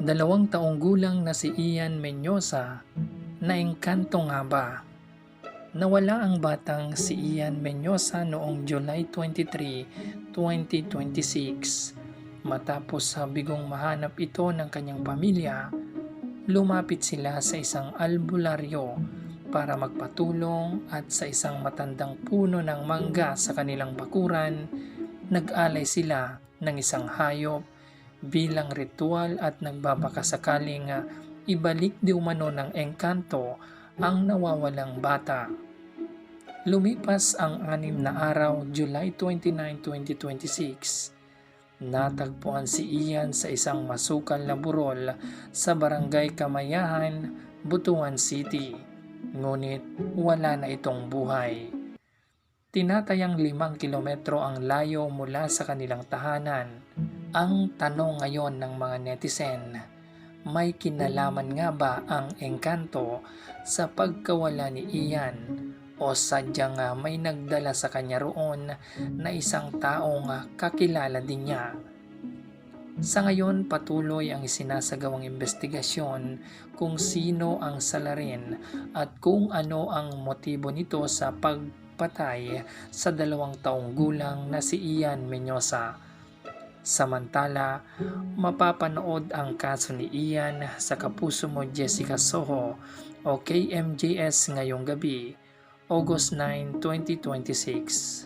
2 taong gulang na si Ian Menyosa, naengkanto nga ba? Nawala ang batang si Ian Menyosa noong July 23, 2026. Matapos sa bigong mahanap ito ng kanyang pamilya, lumapit sila sa isang albularyo para magpatulong at sa isang matandang puno ng mangga sa kanilang bakuran, nag-alay sila ng isang hayop bilang ritual at nagbabakasakaling ibalik di umano ng engkanto ang nawawalang bata. Lumipas ang 6 na araw, July 29, 2026. Natagpuan si Ian sa isang masukal na burol sa Barangay Kamayahan, Butuan City. Ngunit wala na itong buhay. Tinatayang 5 kilometro ang layo mula sa kanilang tahanan. Ang tanong ngayon ng mga netizen, may kinalaman nga ba ang engkanto sa pagkawala ni Ian o sadyang may nagdala sa kanya roon na isang taong kakilala din niya? Sa ngayon, patuloy ang isinasagawang investigasyon kung sino ang salarin at kung ano ang motibo nito sa pagpatay sa 2 taong gulang na si Ian Menyosa. Samantala, mapapanood ang kaso ni Ian sa Kapuso Mo Jessica Soho o KMJS ngayong gabi, August 9, 2026.